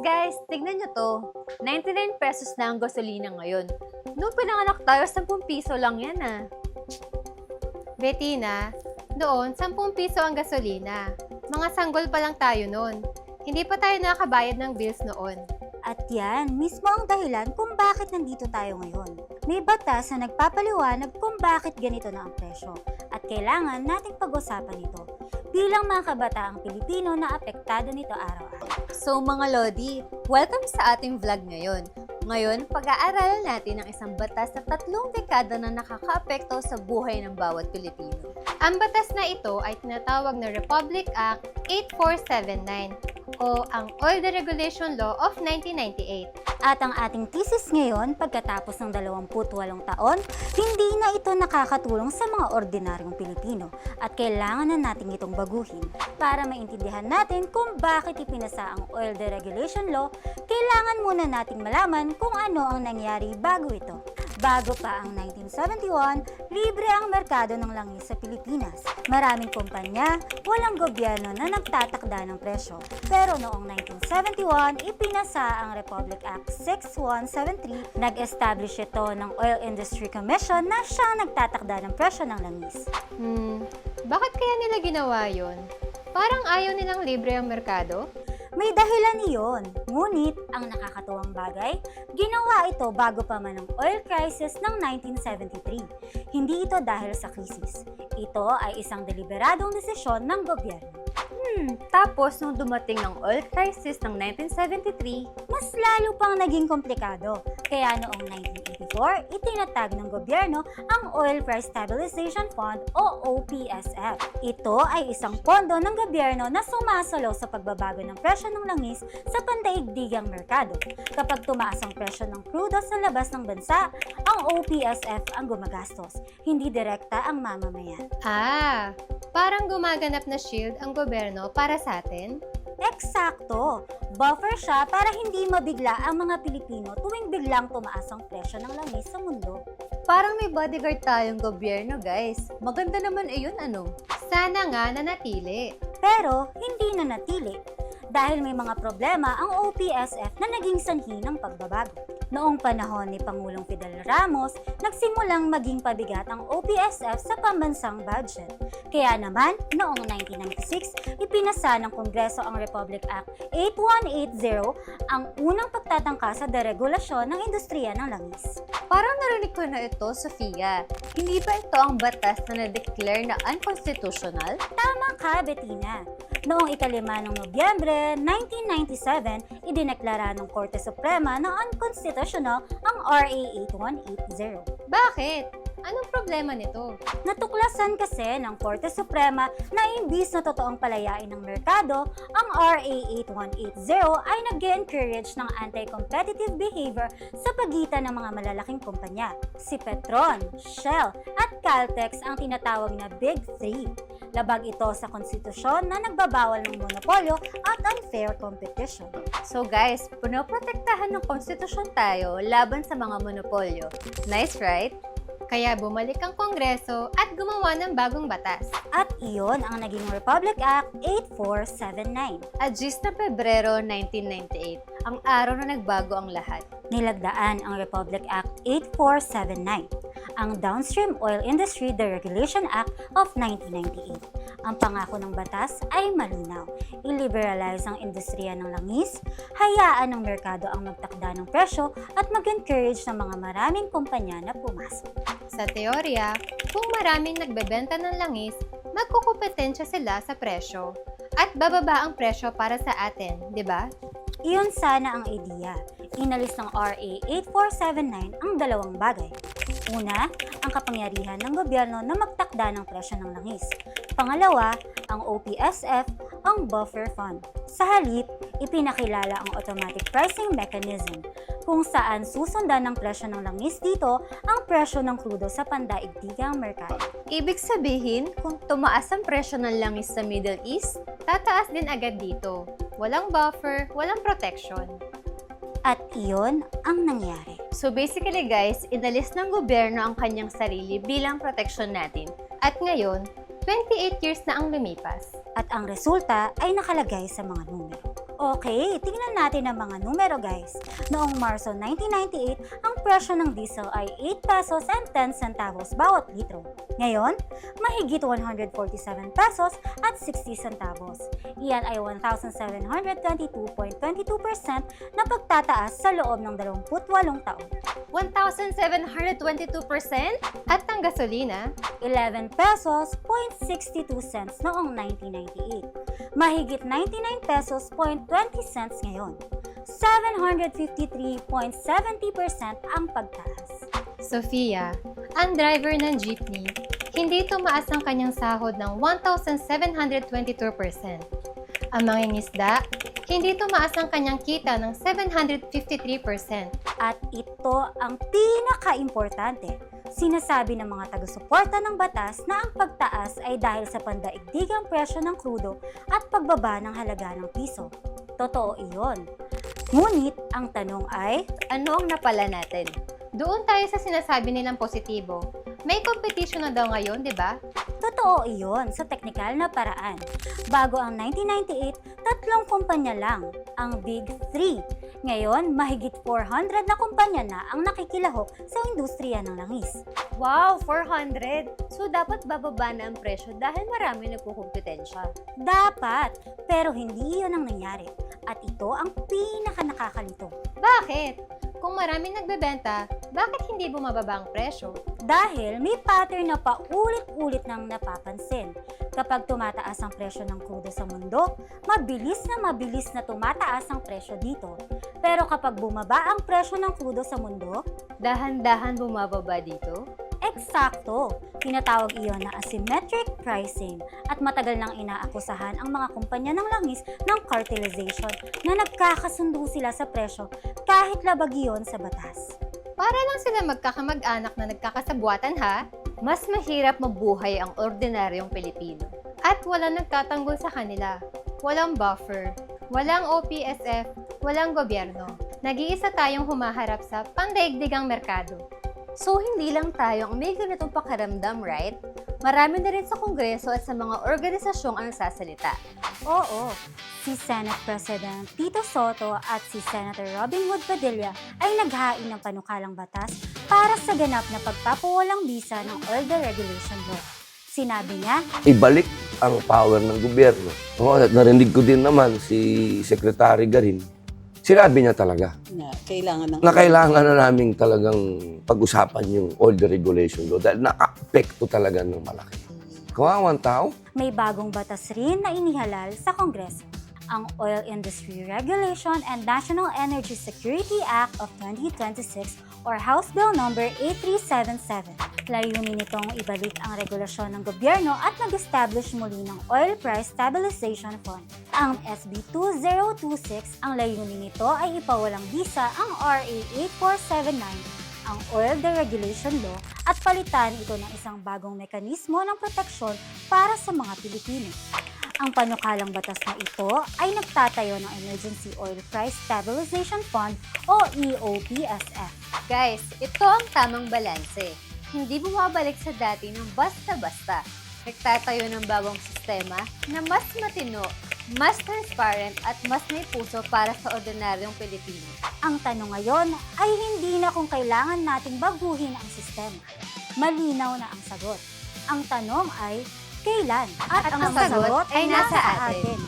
Guys, tignan nyo to. 99 pesos na ang gasolina ngayon. Nung pinanganak tayo, 10 piso lang yan Bettina, noon 10 piso ang gasolina. Mga sanggol pa lang tayo noon. Hindi pa tayo nakakabayad ng bills noon. At yan mismo ang dahilan kung bakit nandito tayo ngayon. May batas na nagpapaliwanag kung bakit ganito na ang presyo at kailangan nating pag-usapan ito bilang mga kabataang Pilipino na apektado nito araw-araw. So mga Lodi, welcome sa ating vlog ngayon. Ngayon, pag-aaralan natin ang isang batas na 3 dekada na nakakaapekto sa buhay ng bawat Pilipino. Ang batas na ito ay tinatawag na Republic Act 8479 o ang Oil Deregulation Law of 1998. At ang ating thesis ngayon, pagkatapos ng 28 taon, hindi na ito nakakatulong sa mga ordinaryong Pilipino at kailangan na natin itong baguhin. Para maintindihan natin kung bakit ipinasa ang Oil Deregulation Law, kailangan muna nating malaman kung ano ang nangyari bago ito. Bago pa ang 1971, libre ang merkado ng langis sa Pilipinas. Maraming kumpanya, walang gobyerno na nagtatakda ng presyo. Pero noong 1971, ipinasa ang Republic Act 6173. Nag-establish ito ng Oil Industry Commission na siyang nagtatakda ng presyo ng langis. Bakit kaya nila ginawa yun? Parang ayaw nilang libre ang merkado? May dahilan iyon, ngunit ang nakakatuwang bagay, ginawa ito bago pa man ang oil crisis ng 1973. Hindi ito dahil sa krisis. Ito ay isang deliberadong desisyon ng gobyerno. Tapos, nung dumating ng oil crisis ng 1973, Mas lalo pang naging komplikado. Kaya noong 1984, itinatag ng gobyerno ang Oil Price Stabilization Fund o OPSF. Ito ay isang pondo ng gobyerno na sumasalo sa pagbabago ng presyo ng langis sa pandaigdigang merkado. Kapag tumaas ang presyo ng krudo sa labas ng bansa, ang OPSF ang gumagastos, hindi direkta ang mamamayan. Parang gumaganap na shield ang gobyerno para sa atin? Eksakto! Buffer siya para hindi mabigla ang mga Pilipino tuwing biglang tumaas ang presyo ng langis sa mundo. parang may bodyguard tayong gobyerno, guys. Maganda naman yun, ano? Sana nga nanatili. Pero hindi na natili dahil may mga problema ang OPSF na naging sanhi ng pagbabago. Noong panahon ni Pangulong Fidel Ramos, nagsimulang maging pabigat ang OPSF sa pambansang budget. Kaya naman, noong 1996, ipinasa ng Kongreso ang Republic Act 8180, ang unang pagtatangka sa deregulasyon ng industriya ng langis. Parang narinig ko na ito, Sofia. Hindi ba ito ang batas na na-declare na unconstitutional? Tama ka, Bettina. Noong 5 ng Nobyembre 1997, idineklara ng Korte Suprema na unconstitutional ang RA 8180. Bakit? Anong problema nito? Natuklasan kasi ng Korte Suprema na imbis na totoong palayain ng merkado, ang RA 8180 ay nag-encourage ng anti-competitive behavior sa pagitan ng mga malalaking kumpanya. Si Petron, Shell at Caltex ang tinatawag na Big Three. Labag ito sa konstitusyon na nagbabawal ng monopolyo at unfair competition. So guys, pinoprotektahan ng konstitusyon tayo laban sa mga monopolyo. Nice, right? Kaya bumalik ang Kongreso at gumawa ng bagong batas. At iyon ang naging Republic Act 8479. Agis na Pebrero 1998, ang araw na nagbago ang lahat. Nilagdaan ang Republic Act 8479, ang Downstream Oil Industry Deregulation Act of 1998. Ang pangako ng batas ay malinaw. I-liberalize ang industriya ng langis, hayaan ng merkado ang magtakda ng presyo at mag-encourage ng mga maraming kumpanya na pumasok. Sa teorya, kung maraming nagbebenta ng langis, magkukumpetensya sila sa presyo at bababa ang presyo para sa atin, di ba? Iyon sana ang ideya. Inalis ng RA 8479 ang dalawang bagay. Una, ang kapangyarihan ng gobyerno na magtakda ng presyo ng langis. Pangalawa, ang OPSF, ang buffer fund. Sa halip, ipinakilala ang automatic pricing mechanism, kung saan susundan ng presyo ng langis dito ang presyo ng krudo sa pandaigdigang merkado. Ibig sabihin, kung tumaas ang presyo ng langis sa Middle East, Tataas din agad dito. Walang buffer, walang protection. At iyon ang nangyari. So basically guys, inalis ng gobyerno ang kanyang sarili bilang proteksyon natin. At ngayon, 28 years na ang lumipas. At ang resulta ay nakalagay sa mga numero. Okay, tingnan natin ang mga numero guys. Noong Marso 1998, ang presyo ng diesel ay 8 pesos and 10 centavos bawat litro. Ngayon, mahigit 147 pesos at 60 centavos. Iyan ay 1,722.22% na pagtataas sa loob ng 28 taon. 1,722%? At ang gasolina, 11 pesos, 0.62 cents noong 1998. Mahigit 99 pesos, 0.20 cents ngayon. 753.70% ang pagtaas. Sofia, ang driver ng jeepney, hindi tumaas ang kanyang sahod ng 1,722%. Ang mangingisda, hindi tumaas ang kanyang kita ng 753%. At ito ang pinaka-importante. Sinasabi ng mga taga-suporta ng batas na ang pagtaas ay dahil sa pandaigdigang presyo ng krudo at pagbaba ng halaga ng piso. Totoo iyon. Ngunit ang tanong ay, Ano ang napala natin? Doon tayo sa sinasabi nilang positibo. May competition na daw ngayon, di ba? totoo iyon sa teknikal na paraan. Bago ang 1998, 3 kumpanya lang, ang Big 3. Ngayon, mahigit 400 na kumpanya na ang nakikilahok sa industriya ng langis. Wow, 400! So dapat bababa na ang presyo dahil marami nagkukumpetensya. Dapat, pero hindi iyon ang nangyari. At ito ang pinaka-nakakalito. Bakit? Kung maraming nagbebenta, bakit hindi bumababa ang presyo? Dahil may pattern na paulit-ulit nang napapansin. Kapag tumataas ang presyo ng krudo sa mundo, mabilis na tumataas ang presyo dito. Pero kapag bumaba ang presyo ng krudo sa mundo, Dahan-dahan bumababa dito? eksakto. Tinatawag iyon na asymmetric pricing at matagal nang inaakusahan ang mga kumpanya ng langis ng cartelization na nagkakasundo sila sa presyo kahit labag iyon sa batas. Para lang sila magkakamag-anak na nagkakasabuatan ha? Mas mahirap mabuhay ang ordinaryong Pilipino. At walang nagtatanggol sa kanila. Walang buffer. Walang OPSF. Walang gobyerno. Nag-iisa tayong humaharap sa pandaigdigang merkado. So hindi lang tayo ang may ganitong pakiramdam, right? Marami na rin sa Kongreso at sa mga organisasyong ang nagsasalita. Oo, si Senate President Tito Soto at si Senator Robin Hood Padilla ay naghain ng panukalang batas para sa ganap na pagpapawalang bisa ng oil deregulation law. Sinabi niya, ibalik ang power ng gobyerno. Oo, at narinig ko din naman si Secretary Garin. Sinabi niya talaga na kailangan na namin talagang pag-usapan yung oil deregulation law dahil na-apekto talaga ng malaki. Kawawang tao. may bagong batas rin na inihalal sa Kongreso, ang Oil Industry Regulation and National Energy Security Act of 2026 or House Bill Number 8377. Layunin nitong ibalik ang regulasyon ng gobyerno at mag-establish muli ng Oil Price Stabilization Fund. Ang SB 2026, ang layunin nito ay ipawalang bisa ang RA 8479, ang Oil Deregulation Law, at palitan ito ng isang bagong mekanismo ng proteksyon para sa mga Pilipino. Ang panukalang batas na ito ay nagtatayo ng Emergency Oil Price Stabilization Fund o EOPSF. Guys, ito ang tamang balanse. Hindi bumabalik sa dati ng basta-basta. Nagtatayo ng bagong sistema na mas matino, mas transparent at mas may puso para sa ordinaryong Pilipino. Ang tanong ngayon ay hindi na kung kailangan nating baguhin ang sistema. Malinaw na ang sagot. Ang tanong ay kailan? At ang ang sagot sagot ay nasa atin.